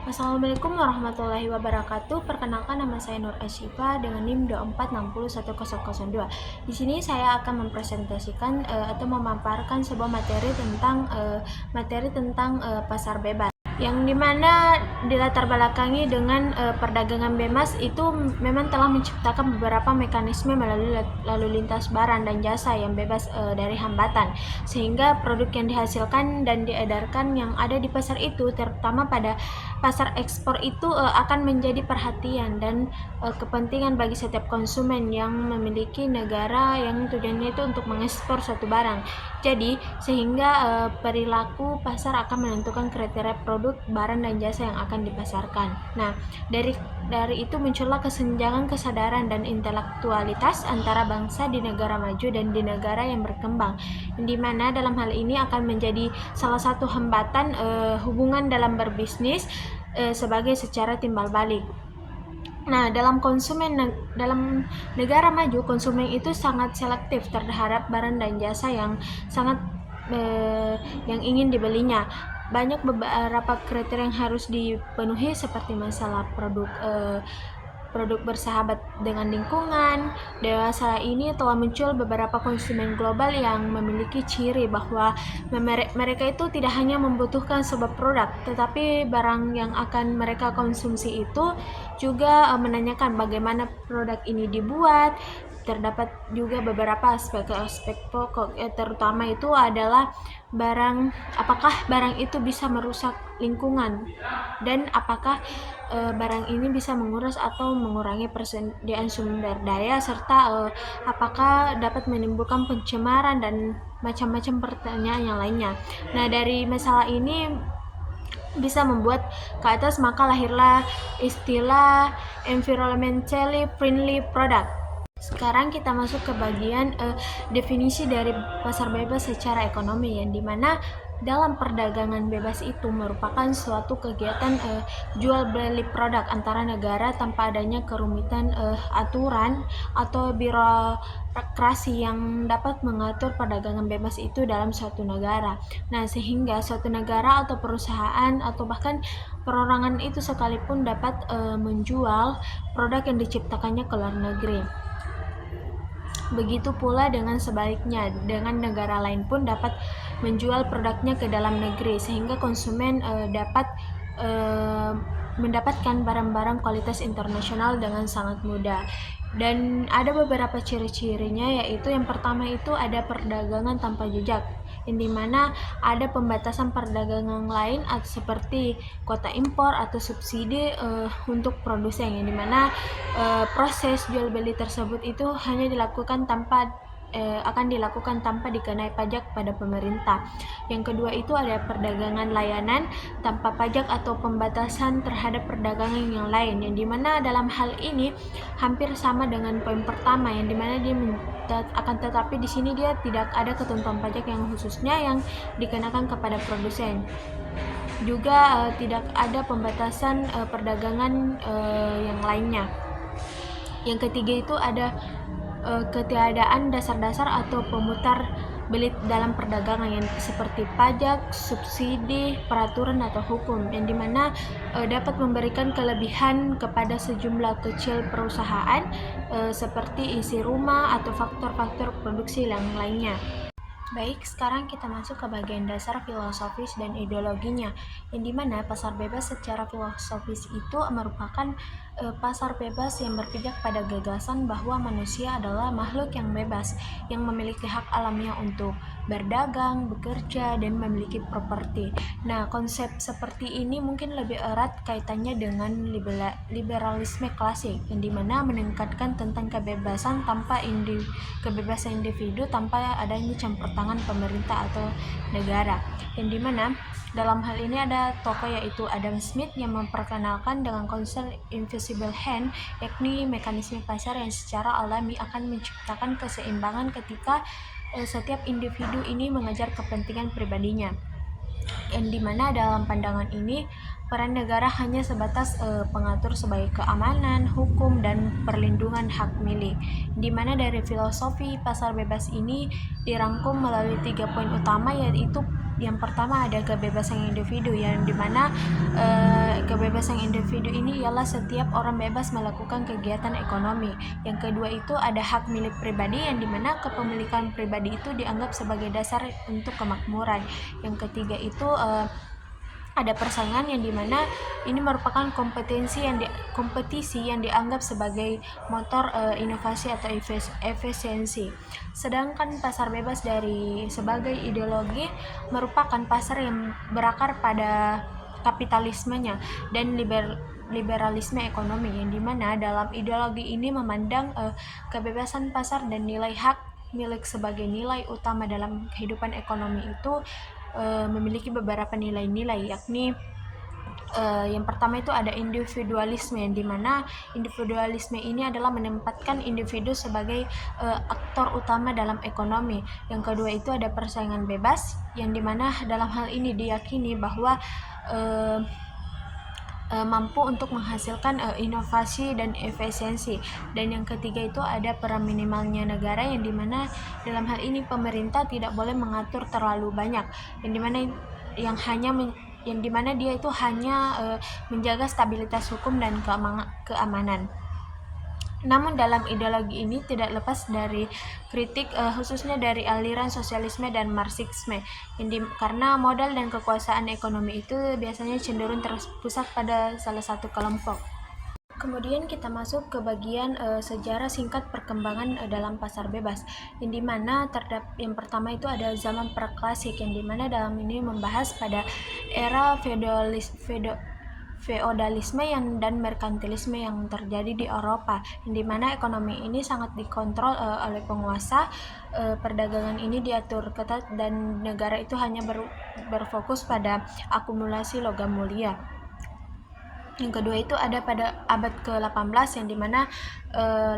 Assalamualaikum warahmatullahi wabarakatuh. Perkenalkan, nama saya Nur Asyifa dengan NIM 24601002. Di sini saya akan mempresentasikan atau memaparkan sebuah materi tentang pasar bebas, yang dimana dilatar belakangi dengan perdagangan bebas itu memang telah menciptakan beberapa mekanisme melalui lalu lintas barang dan jasa yang bebas dari hambatan, sehingga produk yang dihasilkan dan diedarkan yang ada di pasar itu, terutama pada pasar ekspor itu akan menjadi perhatian dan kepentingan bagi setiap konsumen yang memiliki negara yang tujuannya itu untuk mengekspor suatu barang. Jadi sehingga perilaku pasar akan menentukan kriteria produk, barang dan jasa yang akan dipasarkan. Nah, dari itu muncullah kesenjangan kesadaran dan intelektualitas antara bangsa di negara maju dan di negara yang berkembang, di mana dalam hal ini akan menjadi salah satu hambatan hubungan dalam berbisnis sebagai secara timbal balik. Nah, dalam negara maju, konsumen itu sangat selektif terhadap barang dan jasa yang sangat yang ingin dibelinya. Banyak beberapa kriteria yang harus dipenuhi, seperti masalah produk bersahabat dengan lingkungan. Dewasa ini telah muncul beberapa konsumen global yang memiliki ciri bahwa mereka itu tidak hanya membutuhkan sebuah produk, tetapi barang yang akan mereka konsumsi itu juga menanyakan bagaimana produk ini dibuat. Terdapat juga beberapa aspek pokok, terutama itu adalah apakah barang itu bisa merusak lingkungan, dan apakah barang ini bisa menguras atau mengurangi persediaan sumber daya, serta apakah dapat menimbulkan pencemaran dan macam-macam pertanyaan yang lainnya. Nah, dari masalah ini bisa membuat ke atas, maka lahirlah istilah environmentally friendly product. Sekarang kita masuk ke bagian definisi dari pasar bebas secara ekonomi, yang dimana dalam perdagangan bebas itu merupakan suatu kegiatan jual beli produk antara negara tanpa adanya kerumitan aturan atau birokrasi yang dapat mengatur perdagangan bebas itu dalam suatu negara. Nah, sehingga suatu negara atau perusahaan atau bahkan perorangan itu sekalipun dapat menjual produk yang diciptakannya ke luar negeri. Begitu pula dengan sebaliknya, dengan negara lain pun dapat menjual produknya ke dalam negeri, sehingga konsumen dapat mendapatkan barang-barang kualitas internasional dengan sangat mudah. Dan ada beberapa ciri-cirinya, yaitu yang pertama itu ada perdagangan tanpa jejak, yang dimana ada pembatasan perdagangan lain seperti kuota impor atau subsidi untuk produsen, yang dimana proses jual beli tersebut itu hanya akan dilakukan tanpa dikenai pajak pada pemerintah. Yang kedua itu ada perdagangan layanan tanpa pajak atau pembatasan terhadap perdagangan yang lain, yang dimana dalam hal ini hampir sama dengan poin pertama, yang dimana dia akan tetapi di sini dia tidak ada ketentuan pajak yang khususnya yang dikenakan kepada produsen. Juga tidak ada pembatasan perdagangan yang lainnya. Yang ketiga itu ada ketiadaan dasar-dasar atau pemutar belit dalam perdagangan, yang seperti pajak, subsidi, peraturan atau hukum, yang dimana dapat memberikan kelebihan kepada sejumlah kecil perusahaan seperti isi rumah atau faktor-faktor produksi yang lainnya. Baik, sekarang kita masuk ke bagian dasar filosofis dan ideologinya, yang dimana pasar bebas secara filosofis itu merupakan pasar bebas yang berpijak pada gagasan bahwa manusia adalah makhluk yang bebas, yang memiliki hak alamiah untuk berdagang, bekerja, dan memiliki properti. Nah, konsep seperti ini mungkin lebih erat kaitannya dengan liberalisme klasik, yang dimana meningkatkan tentang kebebasan individu tanpa adanya campur tangan pemerintah atau negara, yang dimana dalam hal ini ada tokoh yaitu Adam Smith yang memperkenalkan dengan konsep invisible hand, yakni mekanisme pasar yang secara alami akan menciptakan keseimbangan ketika setiap individu ini mengejar kepentingan pribadinya, yang dimana dalam pandangan ini peran negara hanya sebatas pengatur sebagai keamanan, hukum, dan perlindungan hak milik. Dimana dari filosofi pasar bebas ini dirangkum melalui 3 poin utama, yaitu yang pertama ada kebebasan individu, yang dimana kebebasan kebebasan individu ini ialah setiap orang bebas melakukan kegiatan ekonomi. Yang kedua itu ada hak milik pribadi, yang dimana kepemilikan pribadi itu dianggap sebagai dasar untuk kemakmuran. Yang ketiga itu ada persaingan, yang dimana ini merupakan kompetisi yang dianggap sebagai motor inovasi atau efisiensi. Sedangkan pasar bebas sebagai ideologi merupakan pasar yang berakar pada kapitalismenya dan liberalisme ekonomi, yang dimana dalam ideologi ini memandang kebebasan pasar dan nilai hak milik sebagai nilai utama dalam kehidupan ekonomi itu memiliki beberapa nilai-nilai, yakni yang pertama itu ada individualisme, yang dimana individualisme ini adalah menempatkan individu sebagai aktor utama dalam ekonomi. Yang kedua itu ada persaingan bebas, yang dimana dalam hal ini diyakini bahwa mampu untuk menghasilkan inovasi dan efisiensi. Dan yang ketiga itu ada peran minimalnya negara, yang dimana dalam hal ini pemerintah tidak boleh mengatur terlalu banyak, yang dimana dia itu hanya menjaga stabilitas hukum dan keamanan. Namun dalam ideologi ini tidak lepas dari kritik khususnya dari aliran sosialisme dan marxisme, karena modal dan kekuasaan ekonomi itu biasanya cenderung terpusat pada salah satu kelompok. Kemudian kita masuk ke bagian sejarah singkat perkembangan dalam pasar bebas, yang dimana yang pertama itu ada zaman praklasik, yang dimana dalam ini membahas pada era feodalisme dan merkantilisme yang terjadi di Eropa, yang dimana ekonomi ini sangat dikontrol oleh penguasa. Perdagangan ini diatur ketat dan negara itu hanya berfokus pada akumulasi logam mulia. Yang kedua itu ada pada abad ke-18, yang dimana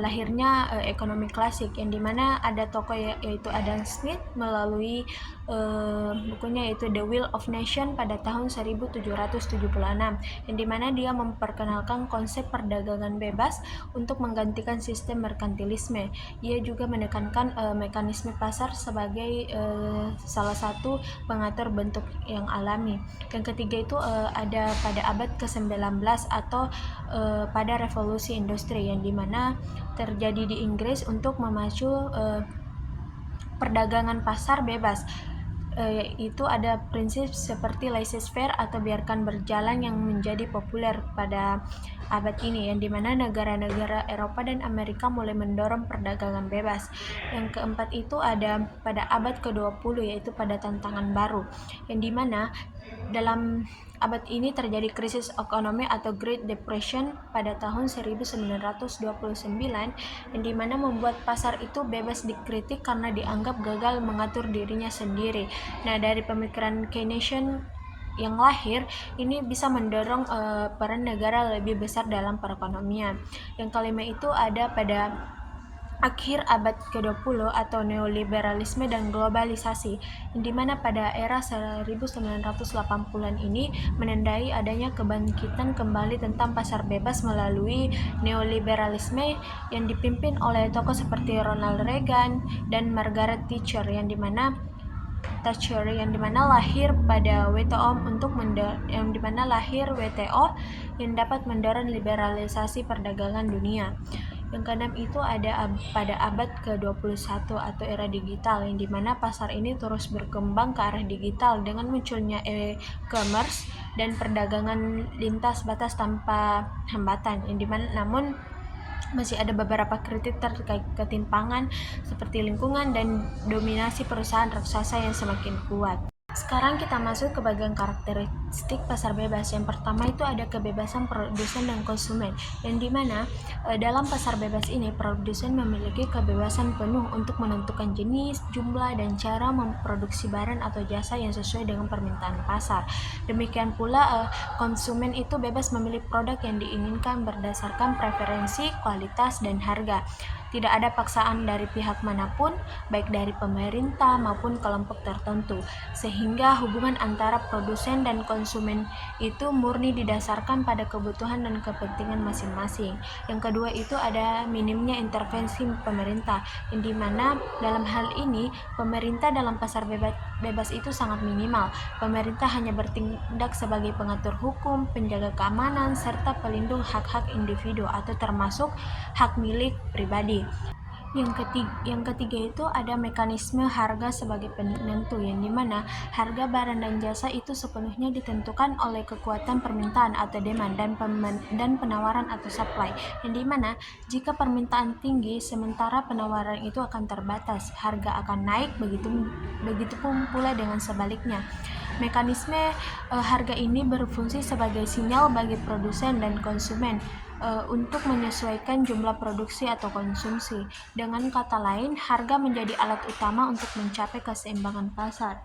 lahirnya ekonomi klasik, yang dimana ada tokoh yaitu Adam Smith melalui bukunya yaitu The Will of Nation pada tahun 1776, yang dimana dia memperkenalkan konsep perdagangan bebas untuk menggantikan sistem merkantilisme. Ia juga menekankan mekanisme pasar sebagai salah satu pengatur bentuk yang alami. Yang ketiga itu ada pada abad ke-19 atau pada revolusi industri, yang dimana terjadi di Inggris untuk memacu perdagangan pasar bebas. Itu ada prinsip seperti laissez-faire atau biarkan berjalan yang menjadi populer pada abad ini, yang dimana negara-negara Eropa dan Amerika mulai mendorong perdagangan bebas. Yang keempat itu ada pada abad ke-20, yaitu pada tantangan baru, yang dimana dalam abad ini terjadi krisis ekonomi atau Great Depression pada tahun 1929, yang dimana membuat pasar itu bebas dikritik karena dianggap gagal mengatur dirinya sendiri. Nah, dari pemikiran Keynesian yang lahir ini bisa mendorong peran negara lebih besar dalam perekonomian. Yang kelima itu ada pada akhir abad ke-20 atau neoliberalisme dan globalisasi, di mana pada era 1980-an ini menandai adanya kebangkitan kembali tentang pasar bebas melalui neoliberalisme yang dipimpin oleh tokoh seperti Ronald Reagan dan Margaret Thatcher, yang dimana lahir pada WTO yang dapat mendorong liberalisasi perdagangan dunia. Yang keenam itu ada pada abad ke-21 atau era digital, yang dimana pasar ini terus berkembang ke arah digital dengan munculnya e-commerce dan perdagangan lintas batas tanpa hambatan, yang dimana namun masih ada beberapa kritik terkait ketimpangan seperti lingkungan dan dominasi perusahaan raksasa yang semakin kuat. Sekarang kita masuk ke bagian karakteristik pasar bebas. Yang pertama itu ada kebebasan produsen dan konsumen, yang dimana dalam pasar bebas ini produsen memiliki kebebasan penuh untuk menentukan jenis, jumlah, dan cara memproduksi barang atau jasa yang sesuai dengan permintaan pasar. Demikian pula konsumen itu bebas memilih produk yang diinginkan berdasarkan preferensi, kualitas, dan harga. Tidak ada paksaan dari pihak manapun, baik dari pemerintah maupun kelompok tertentu, sehingga hubungan antara produsen dan konsumen itu murni didasarkan pada kebutuhan dan kepentingan masing-masing. Yang kedua itu ada minimnya intervensi pemerintah, yang dimana dalam hal ini pemerintah dalam pasar bebas itu sangat minimal. Pemerintah hanya bertindak sebagai pengatur hukum, penjaga keamanan, serta pelindung hak-hak individu atau termasuk hak milik pribadi. Yang ketiga itu ada mekanisme harga sebagai penentu, yang dimana harga barang dan jasa itu sepenuhnya ditentukan oleh kekuatan permintaan atau demand dan penawaran atau supply, yang dimana jika permintaan tinggi sementara penawaran itu akan terbatas, harga akan naik, begitupun pula dengan sebaliknya. Mekanisme harga ini berfungsi sebagai sinyal bagi produsen dan konsumen untuk menyesuaikan jumlah produksi atau konsumsi. Dengan kata lain, harga menjadi alat utama untuk mencapai keseimbangan pasar.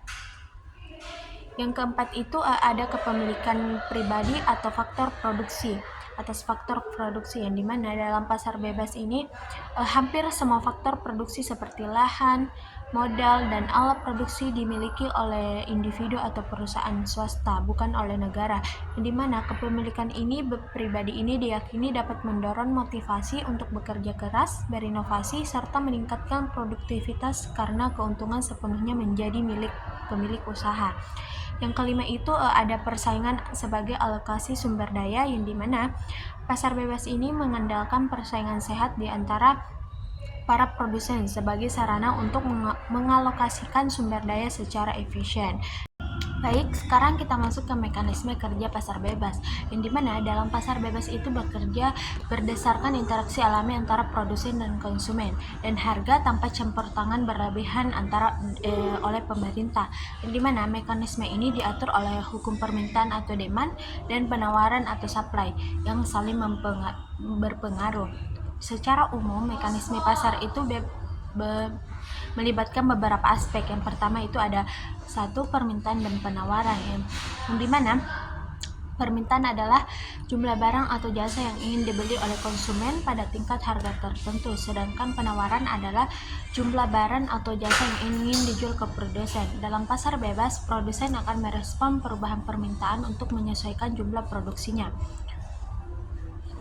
Yang keempat itu ada kepemilikan pribadi atau faktor produksi. Atas faktor produksi, yang dimana dalam pasar bebas ini hampir semua faktor produksi seperti lahan, modal, dan alat produksi dimiliki oleh individu atau perusahaan swasta, bukan oleh negara. Yang dimana kepemilikan ini pribadi ini diyakini dapat mendorong motivasi untuk bekerja keras, berinovasi, serta meningkatkan produktivitas karena keuntungan sepenuhnya menjadi milik pemilik usaha. Yang kelima itu ada persaingan sebagai alokasi sumber daya, yang dimana pasar bebas ini mengandalkan persaingan sehat di antara para produsen sebagai sarana untuk mengalokasikan sumber daya secara efisien. Baik, sekarang kita masuk ke mekanisme kerja pasar bebas, yang dimana dalam pasar bebas itu bekerja berdasarkan interaksi alami antara produsen dan konsumen, dan harga tanpa campur tangan berlebihan oleh pemerintah, yang dimana mekanisme ini diatur oleh hukum permintaan atau demand dan penawaran atau supply yang saling berpengaruh. Secara umum, mekanisme pasar itu melibatkan beberapa aspek. Yang pertama itu ada satu, permintaan dan penawaran, yang dimana permintaan adalah jumlah barang atau jasa yang ingin dibeli oleh konsumen pada tingkat harga tertentu, sedangkan penawaran adalah jumlah barang atau jasa yang ingin dijual ke produsen. Dalam pasar bebas, produsen akan merespon perubahan permintaan untuk menyesuaikan jumlah produksinya.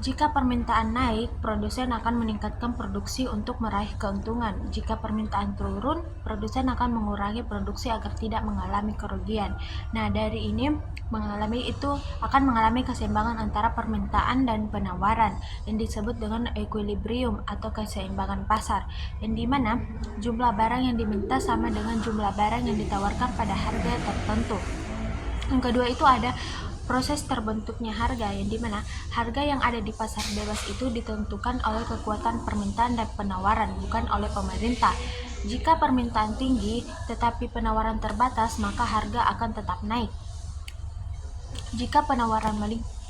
Jika permintaan naik, produsen akan meningkatkan produksi untuk meraih keuntungan. Jika permintaan turun, produsen akan mengurangi produksi agar tidak mengalami kerugian. Nah, dari ini akan mengalami keseimbangan antara permintaan dan penawaran yang disebut dengan equilibrium atau keseimbangan pasar, yang dimana jumlah barang yang diminta sama dengan jumlah barang yang ditawarkan pada harga tertentu. Yang kedua itu ada proses terbentuknya harga, yang dimana harga yang ada di pasar bebas itu ditentukan oleh kekuatan permintaan dan penawaran, bukan oleh pemerintah. Jika permintaan tinggi tetapi penawaran terbatas, maka harga akan tetap naik. Jika penawaran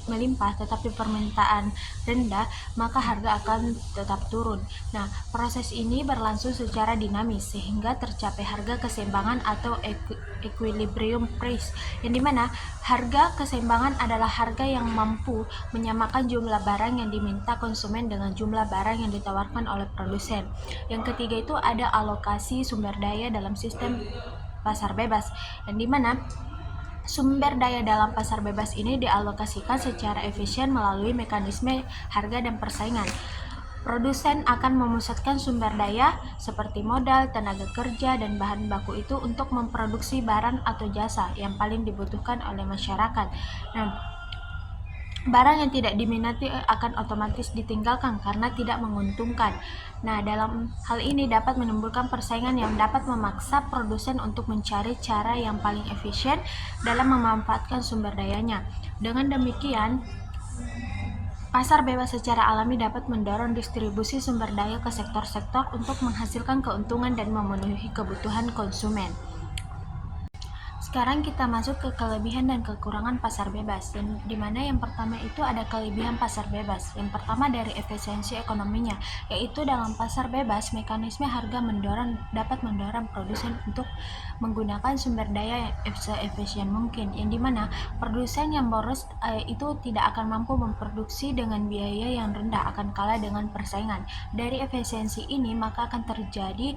melimpah tetapi permintaan rendah, maka harga akan tetap turun. Nah, proses ini berlangsung secara dinamis sehingga tercapai harga keseimbangan atau equilibrium price, yang dimana harga keseimbangan adalah harga yang mampu menyamakan jumlah barang yang diminta konsumen dengan jumlah barang yang ditawarkan oleh produsen. Yang ketiga itu ada alokasi sumber daya dalam sistem pasar bebas, yang dimana sumber daya dalam pasar bebas ini dialokasikan secara efisien melalui mekanisme harga dan persaingan. Produsen akan memusatkan sumber daya seperti modal, tenaga kerja, dan bahan baku itu untuk memproduksi barang atau jasa yang paling dibutuhkan oleh masyarakat. Nah, barang yang tidak diminati akan otomatis ditinggalkan karena tidak menguntungkan. Nah, dalam hal ini dapat menimbulkan persaingan yang dapat memaksa produsen untuk mencari cara yang paling efisien dalam memanfaatkan sumber dayanya. Dengan demikian, pasar bebas secara alami dapat mendorong distribusi sumber daya ke sektor-sektor untuk menghasilkan keuntungan dan memenuhi kebutuhan konsumen. Sekarang kita masuk ke kelebihan dan kekurangan pasar bebas, di mana yang pertama itu ada kelebihan pasar bebas. Yang pertama dari efisiensi ekonominya, yaitu dalam pasar bebas mekanisme harga dapat mendorong produsen untuk menggunakan sumber daya yang seefisien mungkin, yang dimana produsen yang boros itu tidak akan mampu memproduksi dengan biaya yang rendah, akan kalah dengan persaingan. Dari efisiensi ini maka akan terjadi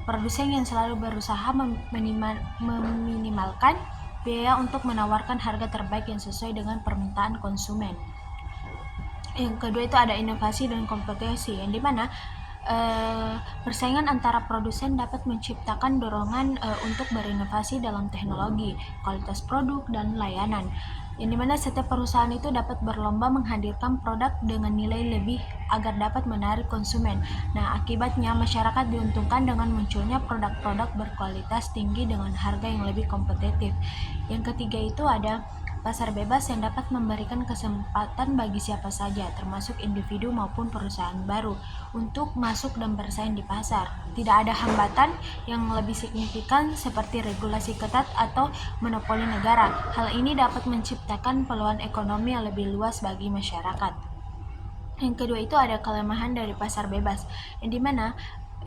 produsen yang selalu berusaha meminimalkan biaya untuk menawarkan harga terbaik yang sesuai dengan permintaan konsumen. Yang kedua itu ada inovasi dan kompetisi, yang dimana persaingan antara produsen dapat menciptakan dorongan untuk berinovasi dalam teknologi, kualitas produk, dan layanan, yang dimana setiap perusahaan itu dapat berlomba menghadirkan produk dengan nilai lebih agar dapat menarik konsumen. Nah, akibatnya masyarakat diuntungkan dengan munculnya produk-produk berkualitas tinggi dengan harga yang lebih kompetitif. Yang ketiga itu ada pasar bebas yang dapat memberikan kesempatan bagi siapa saja, termasuk individu maupun perusahaan baru, untuk masuk dan bersaing di pasar. Tidak ada hambatan yang lebih signifikan seperti regulasi ketat atau monopoli negara. Hal ini dapat menciptakan peluang ekonomi yang lebih luas bagi masyarakat. Yang kedua itu ada kelemahan dari pasar bebas, yang dimana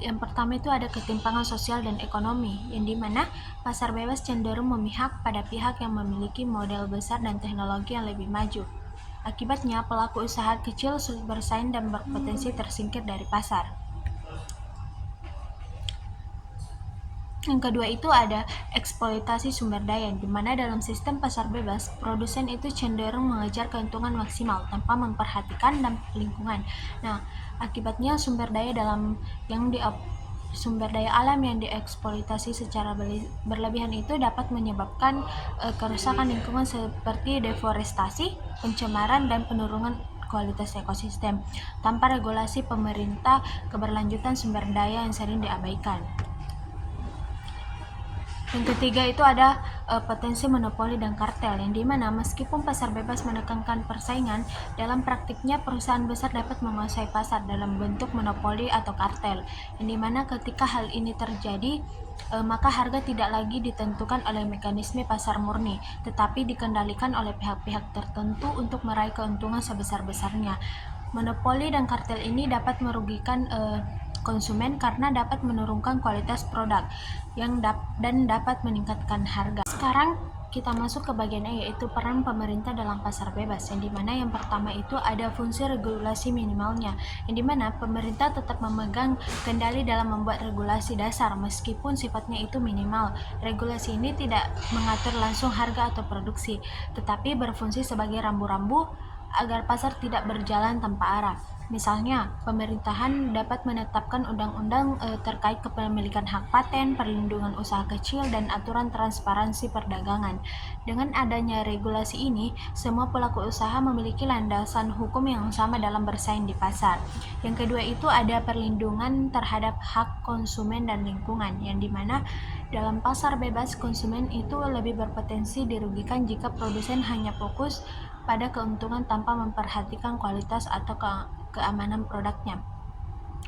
yang pertama itu ada ketimpangan sosial dan ekonomi, yang dimana pasar bebas cenderung memihak pada pihak yang memiliki modal besar dan teknologi yang lebih maju. Akibatnya, pelaku usaha kecil sulit bersaing dan berpotensi tersingkir dari pasar. Yang kedua itu ada eksploitasi sumber daya, di mana dalam sistem pasar bebas, produsen itu cenderung mengejar keuntungan maksimal tanpa memperhatikan dampak lingkungan. Nah, akibatnya sumber daya alam yang dieksploitasi secara berlebihan itu dapat menyebabkan kerusakan lingkungan seperti deforestasi, pencemaran, dan penurunan kualitas ekosistem. Tanpa regulasi pemerintah, keberlanjutan sumber daya yang sering diabaikan. Yang ketiga itu ada potensi monopoli dan kartel, yang dimana meskipun pasar bebas menekankan persaingan, dalam praktiknya perusahaan besar dapat menguasai pasar dalam bentuk monopoli atau kartel, yang dimana ketika hal ini terjadi, maka harga tidak lagi ditentukan oleh mekanisme pasar murni, tetapi dikendalikan oleh pihak-pihak tertentu untuk meraih keuntungan sebesar-besarnya. Monopoli dan kartel ini dapat merugikan konsumen karena dapat menurunkan kualitas produk dan dapat meningkatkan harga. Sekarang kita masuk ke bagian A, yaitu peran pemerintah dalam pasar bebas, yang dimana yang pertama itu ada fungsi regulasi minimalnya, yang dimana pemerintah tetap memegang kendali dalam membuat regulasi dasar meskipun sifatnya itu minimal. Regulasi ini tidak mengatur langsung harga atau produksi, tetapi berfungsi sebagai rambu-rambu agar pasar tidak berjalan tanpa arah. Misalnya, pemerintahan dapat menetapkan undang-undang terkait kepemilikan hak paten, perlindungan usaha kecil, dan aturan transparansi perdagangan. Dengan adanya regulasi ini, semua pelaku usaha memiliki landasan hukum yang sama dalam bersaing di pasar. Yang kedua itu ada perlindungan terhadap hak konsumen dan lingkungan, yang dimana dalam pasar bebas, konsumen itu lebih berpotensi dirugikan jika produsen hanya fokus pada keuntungan tanpa memperhatikan kualitas atau keamanan produknya.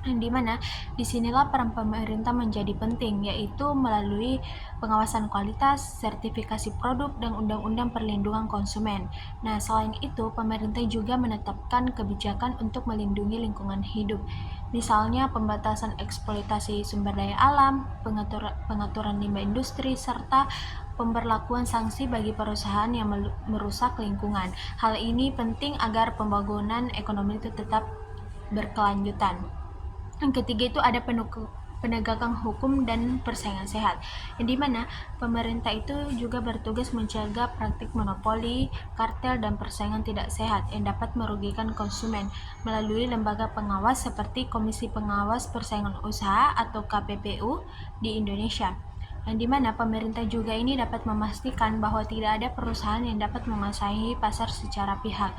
Dimana disinilah peran pemerintah menjadi penting, yaitu melalui pengawasan kualitas, sertifikasi produk, dan undang-undang perlindungan konsumen. Nah, selain itu, pemerintah juga menetapkan kebijakan untuk melindungi lingkungan hidup. Misalnya pembatasan eksploitasi sumber daya alam, pengaturan limbah industri, serta pemberlakuan sanksi bagi perusahaan yang merusak lingkungan. Hal ini penting agar pembangunan ekonomi itu tetap berkelanjutan. Yang ketiga itu ada penegakan hukum dan persaingan sehat, yang dimana pemerintah itu juga bertugas mencegah praktik monopoli, kartel, dan persaingan tidak sehat yang dapat merugikan konsumen melalui lembaga pengawas seperti Komisi Pengawas Persaingan Usaha atau KPPU di Indonesia, yang dimana pemerintah juga ini dapat memastikan bahwa tidak ada perusahaan yang dapat menguasai pasar secara pihak.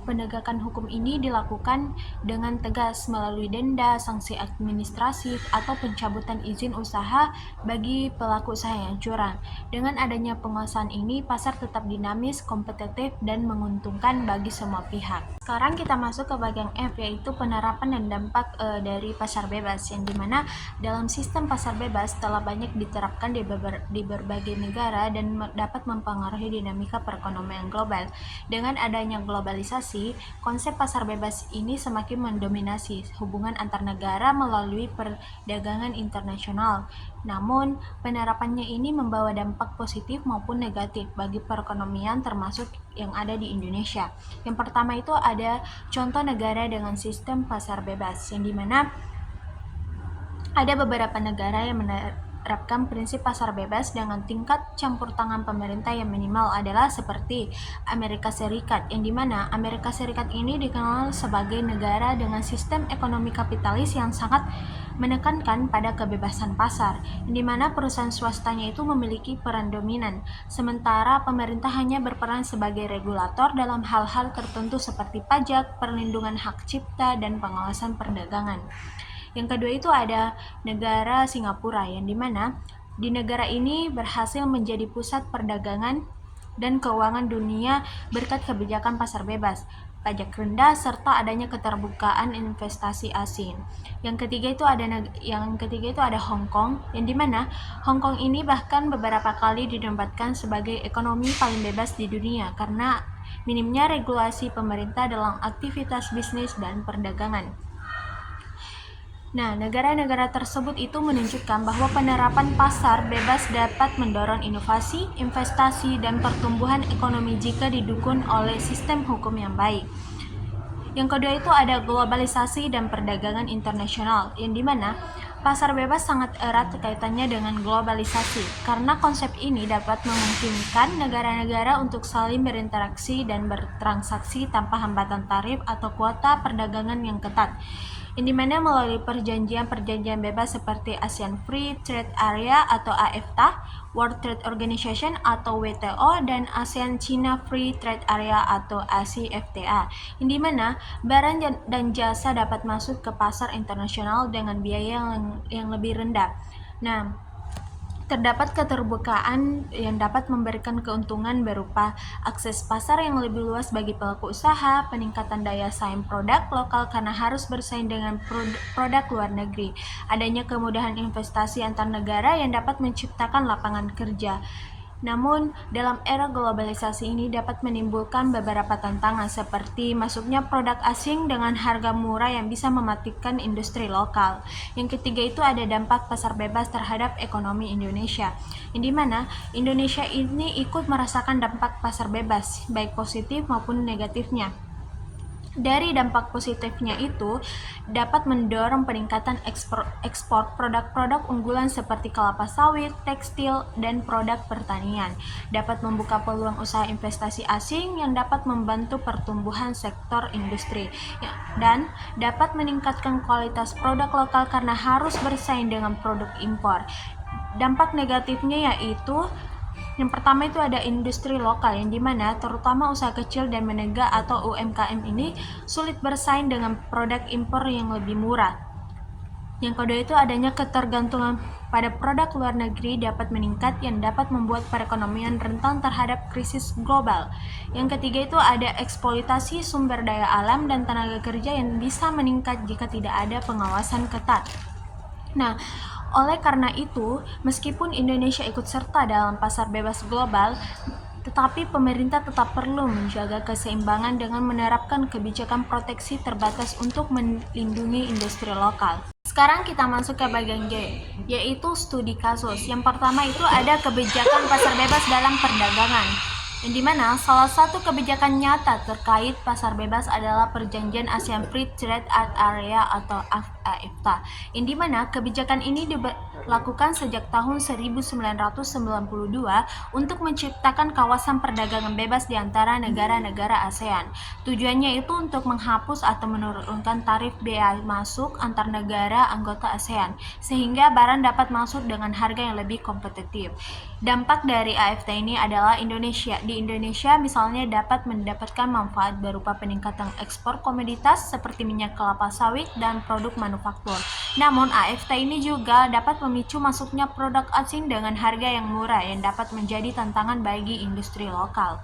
Penegakan hukum ini dilakukan dengan tegas melalui denda, sanksi administratif, atau pencabutan izin usaha bagi pelaku usaha yang curang. Dengan adanya penguasaan ini, pasar tetap dinamis, kompetitif, dan menguntungkan bagi semua pihak. Sekarang kita masuk ke bagian F, yaitu penerapan dan dampak dari pasar bebas, yang dimana dalam sistem pasar bebas telah banyak diterapkan di berbagai negara dan dapat mempengaruhi dinamika perekonomian global. Dengan adanya globalisasi, konsep pasar bebas ini semakin mendominasi hubungan antar negara melalui perdagangan internasional. Namun, penerapannya ini membawa dampak positif maupun negatif bagi perekonomian termasuk yang ada di Indonesia. Yang pertama itu ada contoh negara dengan sistem pasar bebas, yang dimana ada beberapa negara yang menerapkan prinsip pasar bebas dengan tingkat campur tangan pemerintah yang minimal adalah seperti Amerika Serikat, yang dimana Amerika Serikat ini dikenal sebagai negara dengan sistem ekonomi kapitalis yang sangat menekankan pada kebebasan pasar, yang dimana perusahaan swastanya itu memiliki peran dominan, sementara pemerintah hanya berperan sebagai regulator dalam hal-hal tertentu seperti pajak, perlindungan hak cipta, dan pengawasan perdagangan. Yang kedua itu ada negara Singapura, yang dimana di negara ini berhasil menjadi pusat perdagangan dan keuangan dunia berkat kebijakan pasar bebas, pajak rendah, serta adanya keterbukaan investasi asing. Yang ketiga itu ada Hong Kong, yang dimana Hong Kong ini bahkan beberapa kali dinobatkan sebagai ekonomi paling bebas di dunia karena minimnya regulasi pemerintah dalam aktivitas bisnis dan perdagangan. Nah, negara-negara tersebut itu menunjukkan bahwa penerapan pasar bebas dapat mendorong inovasi, investasi, dan pertumbuhan ekonomi jika didukung oleh sistem hukum yang baik. Yang kedua itu ada globalisasi dan perdagangan internasional, yang dimana pasar bebas sangat erat kaitannya dengan globalisasi, karena konsep ini dapat memungkinkan negara-negara untuk saling berinteraksi dan bertransaksi tanpa hambatan tarif atau kuota perdagangan yang ketat, yang dimana melalui perjanjian bebas seperti ASEAN Free Trade Area atau AFTA, World Trade Organization atau WTO, dan ASEAN China Free Trade Area atau ACFTA, yang dimana barang dan jasa dapat masuk ke pasar internasional dengan biaya yang lebih rendah. Nah, terdapat keterbukaan yang dapat memberikan keuntungan berupa akses pasar yang lebih luas bagi pelaku usaha, peningkatan daya saing produk lokal karena harus bersaing dengan produk luar negeri, adanya kemudahan investasi antar negara yang dapat menciptakan lapangan kerja. Namun, dalam era globalisasi ini dapat menimbulkan beberapa tantangan seperti masuknya produk asing dengan harga murah yang bisa mematikan industri lokal. Yang ketiga itu ada dampak pasar bebas terhadap ekonomi Indonesia, yang dimana Indonesia ini ikut merasakan dampak pasar bebas, baik positif maupun negatifnya. Dari dampak positifnya itu dapat mendorong peningkatan ekspor produk-produk unggulan seperti kelapa sawit, tekstil, dan produk pertanian. Dapat membuka peluang usaha investasi asing yang dapat membantu pertumbuhan sektor industri. Dan dapat meningkatkan kualitas produk lokal karena harus bersaing dengan produk impor. Dampak negatifnya yaitu yang pertama itu ada industri lokal, yang dimana terutama usaha kecil dan menengah atau UMKM ini sulit bersaing dengan produk impor yang lebih murah. Yang kedua itu adanya ketergantungan pada produk luar negeri dapat meningkat yang dapat membuat perekonomian rentan terhadap krisis global. Yang ketiga itu ada eksploitasi sumber daya alam dan tenaga kerja yang bisa meningkat jika tidak ada pengawasan ketat. Nah, oleh karena itu, meskipun Indonesia ikut serta dalam pasar bebas global, tetapi pemerintah tetap perlu menjaga keseimbangan dengan menerapkan kebijakan proteksi terbatas untuk melindungi industri lokal. Sekarang kita masuk ke bagian G, yaitu studi kasus. Yang pertama itu ada kebijakan pasar bebas dalam perdagangan, yang dimana salah satu kebijakan nyata terkait pasar bebas adalah perjanjian ASEAN Free Trade Area atau AFTA, yang dimana kebijakan ini dilakukan sejak tahun 1992 untuk menciptakan kawasan perdagangan bebas di antara negara-negara ASEAN. Tujuannya itu untuk menghapus atau menurunkan tarif bea masuk antar negara anggota ASEAN, sehingga barang dapat masuk dengan harga yang lebih kompetitif. Dampak dari AFTA ini adalah di Indonesia misalnya dapat mendapatkan manfaat berupa peningkatan ekspor komoditas seperti minyak kelapa sawit dan produk manufaktur. Namun AFTA ini juga dapat memicu masuknya produk asing dengan harga yang murah yang dapat menjadi tantangan bagi industri lokal.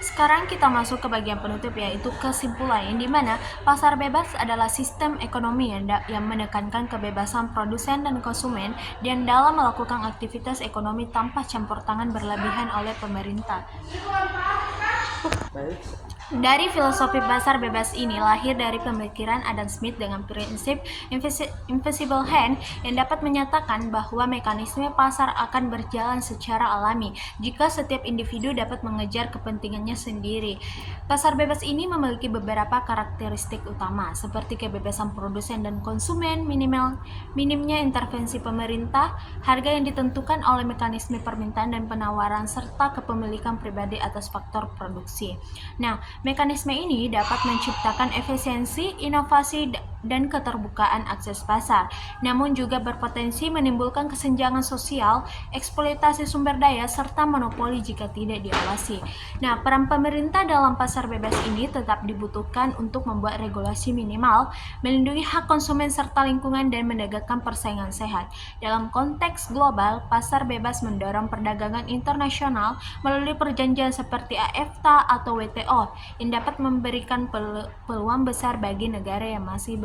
Sekarang kita masuk ke bagian penutup, yaitu kesimpulan, yang dimana pasar bebas adalah sistem ekonomi yang menekankan kebebasan produsen dan konsumen dan dalam melakukan aktivitas ekonomi tanpa campur tangan berlebihan oleh pemerintah. Dari filosofi pasar bebas ini lahir dari pemikiran Adam Smith dengan prinsip invisible hand yang dapat menyatakan bahwa mekanisme pasar akan berjalan secara alami jika setiap individu dapat mengejar kepentingannya sendiri. Pasar bebas ini memiliki beberapa karakteristik utama seperti kebebasan produsen dan konsumen, minimnya intervensi pemerintah, harga yang ditentukan oleh mekanisme permintaan dan penawaran, serta kepemilikan pribadi atas faktor produksi. Nah, mekanisme ini dapat menciptakan efisiensi, inovasi, dan keterbukaan akses pasar, namun juga berpotensi menimbulkan kesenjangan sosial, eksploitasi sumber daya, serta monopoli jika tidak diawasi. Nah, peran pemerintah dalam pasar bebas ini tetap dibutuhkan untuk membuat regulasi minimal, melindungi hak konsumen serta lingkungan, dan menegakkan persaingan sehat. Dalam konteks global, pasar bebas mendorong perdagangan internasional melalui perjanjian seperti AFTA atau WTO yang dapat memberikan peluang besar bagi negara yang masih